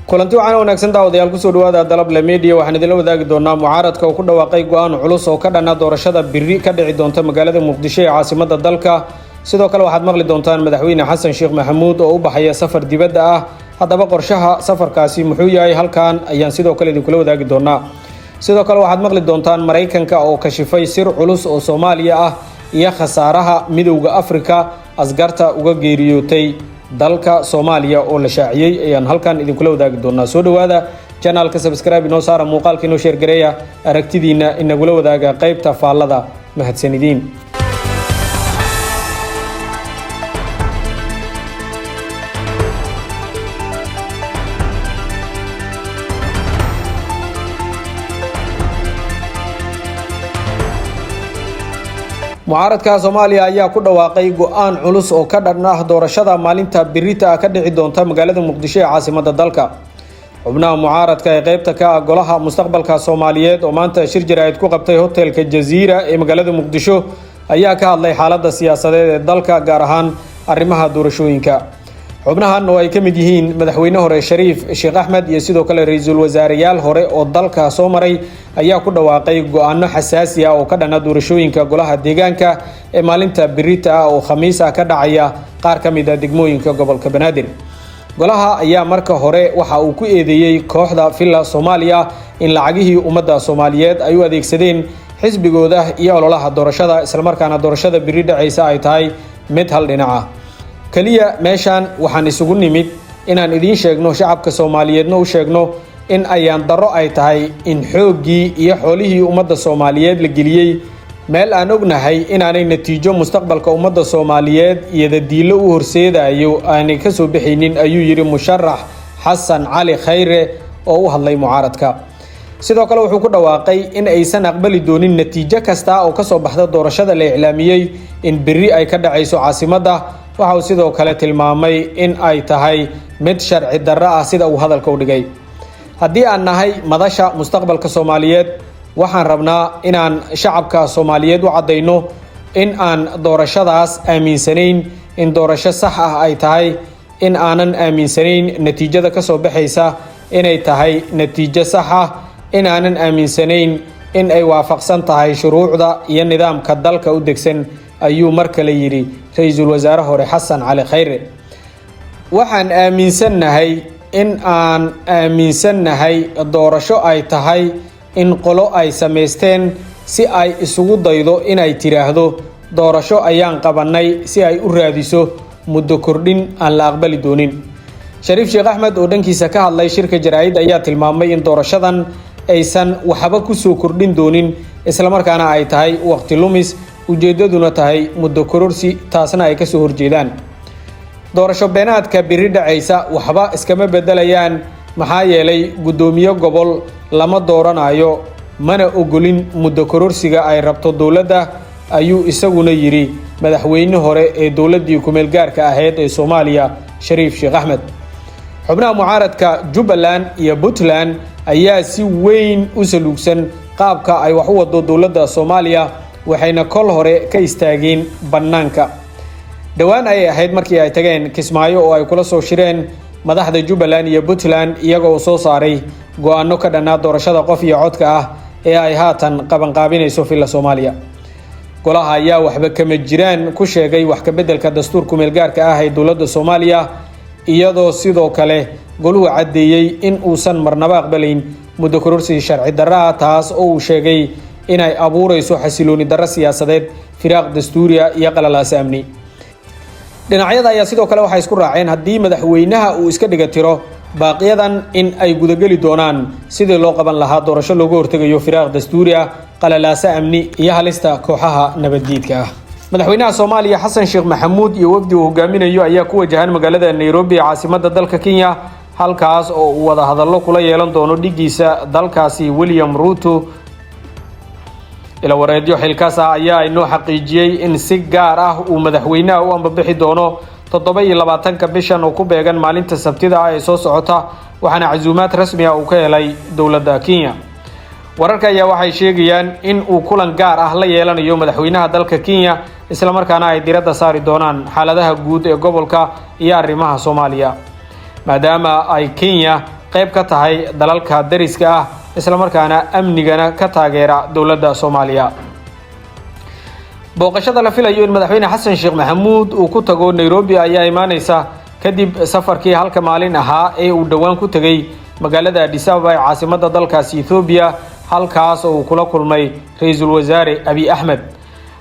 kulanti waxaan wanaagsan daawadayaal ku soo dhawaada Dalable Media waxaan idin la wadaagi doonaa mucaaradka oo ku dhawaaqay go'aan culus oo ka dhana doorashada birri ka dhici doonta magaalada Muqdisho ee caasimadda dalka sidoo kale waxaad maqli doontaan madaxweyne Xasan Sheekh Maxamuud oo u baxaya safar dibadda ah haddaba qorshaha safarkaasi muxuu yahay halkan ayaan sidoo kale idin kula wadaagi doonaa sidoo kale waxaad maqli doontaan Mareykanka oo kashifay sir culus oo Soomaaliya ah iyo khasaaraha midowga Afrika asgarta uga geeriyootay dalka Soomaaliya oo la shaaciyay ayaan halkan idin kula wadaagi doonaa soo dhawaada channelka subscribe inoo saara muuqaalka inoo share gareeya aragtidiina inagula wadaaga qaybta faallada mahadsanidin mucaaradka Soomaaliya ayaa ku dhawaaqay go'aan culus oo ka dhan ah doorashada maalinta birita ka dhici doonta magaalada Muqdisho ee caasimadda dalka xubnaha mucaaradka ee qaybta ka ah golaha mustaqbalka Soomaaliyeed oo maanta shir jaraa'id ku qabtay hotelka Jazeera ee magaalada Muqdisho ayaa ka hadlay xaaladda siyaasadeed ee dalka gaar ahaan arrimaha doorashooyinka xubnahan oo ay ka mid yihiin madaxweyne hore Shariif Sheekh Axmed iyo sidoo kale ra'iisul wasaareyaal hore oo dalka soo maray ayaa ku dhawaaqay go'aano xasaasi ah oo ka dhana doorashooyinka golaha deegaanka ee maalinta birita oo Khamiis ah ka dhacaya qaar ka mid ah degmooyinka gobolka Banaadir golaha ayaa marka hore waxa uu ku eedeeyay kooxda Villa Soomaaliya in lacagihii ummadda Soomaaliyeed ay u adeegsadeen xisbigooda iyo ololaha doorashada isla markaana doorashada biri dhacaysa ay tahay mid hal dhinac ah kaliya meeshan waxaan isugu nimid inaan idin sheegno shacabka Soomaaliyeedna u sheegno in ayaan daro ay tahay in xoogii iyo xoolihii ummadda Soomaaliyeed la geliyay meel aan ognahay inaanay natiijo mustaqbalka ummadda Soomaaliyeed iyo dadiilo u horseedayo aanay ka soo bixinin ayuu yiri musharax Xasan Cali Khayre oo u hadlay mucaaradka sidoo kale wuxuu ku dhawaaqay in aysan aqbali doonin natiijo kasta oo ka soo baxda doorashada la iclaamiyay in birri ay ka dhacayso caasimadda waxa uu sidoo kale tilmaamay in ay tahay mid sharci darro ah sida uu hadalka u dhigay haddii aan nahay madasha mustaqbalka Soomaaliyeed waxaan rabnaa inaan shacabka Soomaaliyeed u cadeyno in aan doorashadaas aaminsanayn in doorasho sax ah ay tahay in aanan aaminsanayn natiijada ka soo baxaysa inay tahay natiijo sax ah in aanan aaminsanayn in ay waafaqsan tahay shuruucda iyo nidaamka dalka u degsan ayuu mar kale yiri ra'iisul wasaare hore Xasan Cali Khayre waxaan aaminsanahay doorasho ay tahay in qolo ay sameysteen si ay isugu daydo inay tiraahdo doorasho ayaan qabanay si ay u raadiso muddo kordhin aan la aqbali doonin Shariif Sheekh Axmed oo dhankiisa ka hadlay shirka jaraa'id ayaa tilmaamay in doorashadan aysan waxba ku soo kordhin doonin isla markaana ay tahay waqti lumis ujeedaduna tahay muddo kororsi taasna ay ka soo horjeedaan doorasho beenaadka birri dhacaysa waxba iskama bedelayaan maxaa yeelay gudoomiye gobol lama dooranayo mana ogolin muddo kororsiga ay rabto dawladda ayuu isaguna yiri madaxweyne hore ee dawladdii ku meel gaarka ahayd ee Soomaaliya Shariif Sheekh Axmed xubnaha mucaaradka Jubbaland iyo Puntland ayaa si weyn u saluugsan qaabka ay wax u wado dawladda Soomaaliya waxayna kol hore ka istaageen banaanka dhawaan ay ahayd markii ay tageen Kismaayo oo ay kula soo shireen madaxda Jubbaland iyo Puntland iyagoo soo saaray go'aano ka dhanaa doorashada qof iyo codka ah ee ay haatan qabanqaabinayso Villa Soomaaliya golaha ayaa waxba kama jiraan ku sheegay wax ka bedelka dastuurka meel gaarka ah ee dawladda Soomaaliya iyadoo sidoo kale goluhu cadeeyay in uusan marnaba aqbalayn muddo kororsi sharci darro ah taas oo uu sheegay inay abuurayso xasilooni darro siyaasadeed firaaq dastuuriya iyo qalalaas amni dhinacyada ayaa sidoo kale waxay isku raaceen haddii madaxweynaha uu iska dhiga tiro baaqiyadan in ay gudageli doonaan sidii loo qaban lahaa doorasho looga hortegayo firaaq dastuuriya qalalaas amni iyo halista kooxaha nabaddiidka ah madaxweynaha Soomaaliya Xasan Sheekh Maxamuud iyo wafdi uu hogaaminayo ayaa ku wajahan magaalada Nairobi caasimadda dalka Kenya halkaas oo uu wada hadallo kula yeelan doono dhigiisa dalkaasi William Ruto ila wareedyo xilkaas ayaa inoo xaqiijiyay in si gaar ah uu madaxweynaha u ambabixi doono 27 bishan oo ku beegan maalinta Sabtida ee soo socota waxaana casuumaad rasmi ah uu ka helay dawladda Kenya wararka ayaa waxay sheegayaan in uu kulan gaar ah la yeelanayo madaxweynaha dalka Kenya isla markaana ay diiradda saari doonaan xaaladaha guud ee gobolka iyo arrimaha Soomaaliya maadaama ay Kenya qayb ka tahay dalalka dariska ah isla markaana amnigana ka taageera dowladda Soomaaliya. booqashada la filayo in madaxweyne xasan sheekh maxamuud uu ku tago Nairobi ayaa imaanaysa kadib safarkii halka maalin ahaa ee uu dhawaan ku tagay magaalada Addis Ababa ee caasimadda dalkaasi Ethiopia, halkaas oo uu kula kulmay ra'iisul wasaare Abiy Ahmed.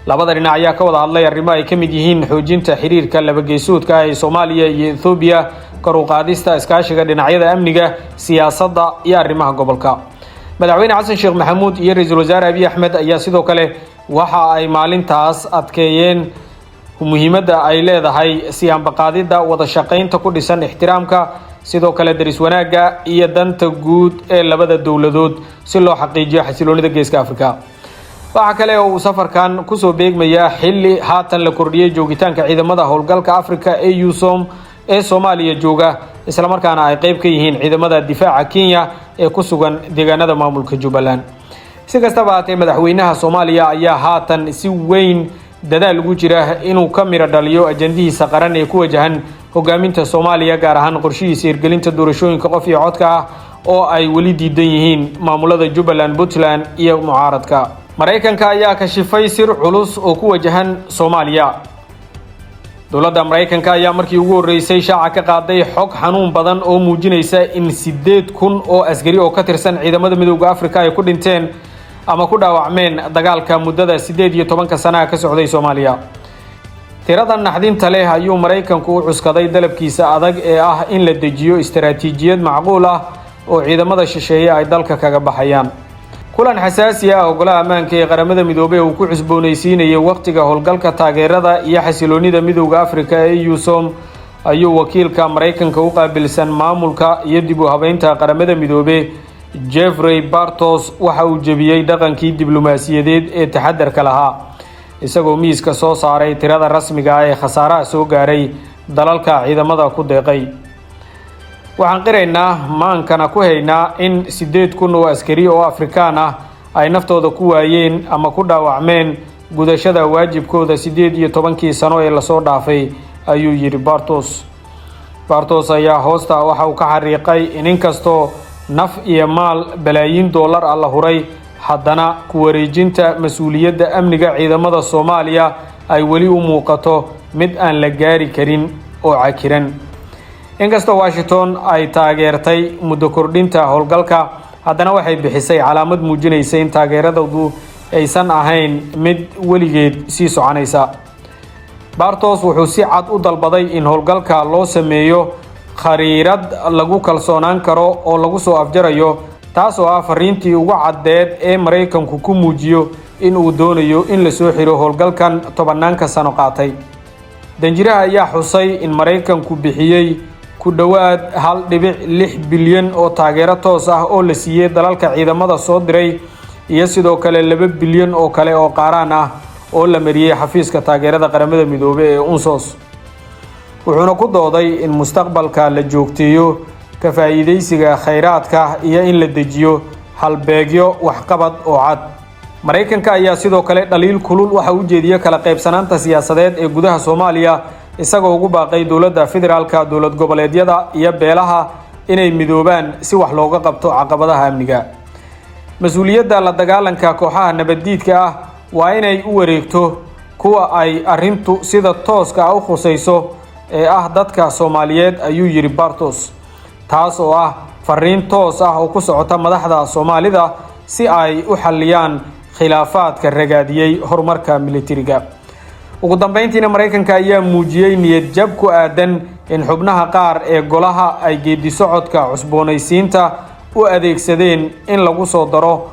labada dhinac ayaa ka wada hadlay arrimo ay ka mid yihiin xoojinta xiriirka laba-geesoodka ah ee Soomaaliya iyo Ethiopia, kor u qaadista iskaashiga dhinacyada amniga, siyaasadda iyo arrimaha gobolka. madaxweyne xasan sheekh maxamuud iyo ra'iisul wasaare Abiy Ahmed ayaa sidoo kale waxa ay maalintaas adkeeyeen muhiimadda ay leedahay siyaanbaqaadida wada shaqaynta ku dhisan ixtiraamka, sidoo kale daris wanaagga iyo danta guud ee labada dowladood si loo xaqiijiyo xasiloonida Geeska Afrika. waxa kale oo uu safarkan ku soo beegmaya xilli haatan la kordhiyay joogitaanka ciidamada howlgalka Afrika ee USOM ee Soomaaliya jooga, isla markaana ay qayb ka yihiin ciidamada difaaca Kenya ee ku sugan deegaanada maamulka Jubbaland. si kastaba haatee madaxweynaha Soomaaliya ayaa haatan si weyn dadaal ugu jira inuu ka miro dhaliyo ajandihiisa qaran ee ku wajahan hogaaminta Soomaaliya, gaar ahaan qorshihiisa hirgelinta doorashooyinka qof iyo codka ah oo ay weli diidan yihiin maamulada Jubbaland, Puntland iyo mucaaradka. Mareykanka ayaa kashifay sir culus oo ku wajahan Soomaaliya. dowladda Mareykanka ayaa markii ugu horeysay shaaca ka qaaday xog xanuun badan oo muujinaysa in 8,000 oo askari oo ka tirsan ciidamada Midowga Afrika ay ku dhinteen ama ku dhaawacmeen dagaalka muddada 18 sano ka socday Soomaaliya. tiradan naxdinta leh ayuu Mareykanku u cuskaday dalabkiisa adag ee ah in la dejiyo istaraatiijiyad macquul ah oo ciidamada shisheeye ay dalka kaga baxayaan. kulan xasaasi ah oo golaha ammaanka ee qaramada midoobay uu ku cusboonaysiinayay waqtiga howlgalka taageerada iyo xasiloonida Midowga Afrika ee USOM ayuu wakiilka Mareykanka u qaabilsan maamulka iyo dib u habeynta qaramada midoobay Jeffrey Bartos waxa uu jebiyay dhaqankii diblomaasiyadeed ee taxadarka lahaa, isagoo miiska soo saaray tirada rasmiga ah ee khasaaraha soo gaaray dalalka ciidamada ku deeqay. waxaan qiraynaa maankana ku haynaa in 8,000 oo askari oo Afrikaan ah ay naftooda ku waayeen ama ku dhaawacmeen gudashada waajibkooda 18 sano ee lasoo dhaafay, ayuu yiri Bartos ayaa hoosta waxa uu ka xariiqay in inkastoo naf iyo maal balaayiin dollar ah la huray, haddana ku wareejinta mas'uuliyadda amniga ciidamada Soomaaliya ay weli u muuqato mid aan la gaari karin oo cakiran. inkastoo Washington ay taageertay muddo kordhinta howlgalka, haddana waxay bixisay calaamad muujinaysa in taageeradoodu aysan ahayn mid weligeed sii soconaysa. Bartos wuxuu si cad u dalbaday in howlgalka loo sameeyo khariirad lagu kalsoonaan karo oo lagu soo afjarayo, taas oo ah fariintii ugu caddeed ee Mareykanku ku muujiyo in uu doonayo in la soo xiro howlgalkan 10 sano qaatay. danjiraha ayaa xusay in Mareykanku bixiyay ku dhawaad 1.6 bilyan oo taageero toos ah oo la siiyay dalalka ciidamada soo diray iyo sidoo kale 2 bilyan oo kale oo qaaraan ah oo la mariyay xafiiska taageerada qaramada midoobay ee UNSOS. wuxuuna ku dooday in mustaqbalka la joogteeyo ka faa'iideysiga kheyraadka iyo in la dejiyo halbeegyo waxqabad oo cad. Mareykanka ayaa sidoo kale dhaliil kulul waxa uu jeediyay kala qaybsanaanta siyaasadeed ee gudaha Soomaaliya, isagoo ugu baaqay dowladda federaalka, dowlad goboleedyada iyo beelaha inay midoobaan si wax looga qabto caqabadaha amniga. mas'uuliyadda la dagaalanka kooxaha nabaddiidka ah waa inay u wareegto kuwa ay arrintu sida tooska ah u khusayso ee ah dadka Soomaaliyeed, ayuu yiri Bartos, taas oo ah fariin toos ah oo ku socota madaxda Soomaalida si ay u xalliyaan khilaafaadka ragaadiyay horumarka militariga. ugu dambeyntiina Mareykanka ayaa muujiyay niyad jab ku aadan in xubnaha qaar ee golaha ay geedi socodka cusboonaysiinta u adeegsadeen in lagu soo daro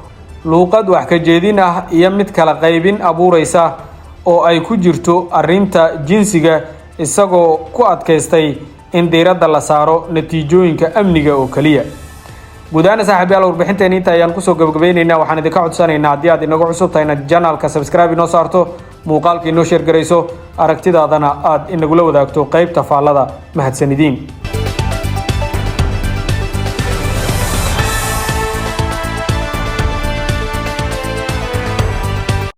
luuqad wax ka jeedin ah iyo mid kala qaybin abuuraysa oo ay ku jirto arrinta jinsiga, isagoo ku adkaystay in diiradda la saaro natiijooyinka amniga oo kaliya. gudaana saaxiibayaal warbixinteena inta ayaan kusoo gabagabaynaynaa. waxaan idinka codsanaynaa haddii aad inagu cusub tahay inaad channelka subscribe inoo saarto, muuqaalka inoo share garayso, aragtidaadana aad inagula wadaagto qaybta faallada. mahadsanidin.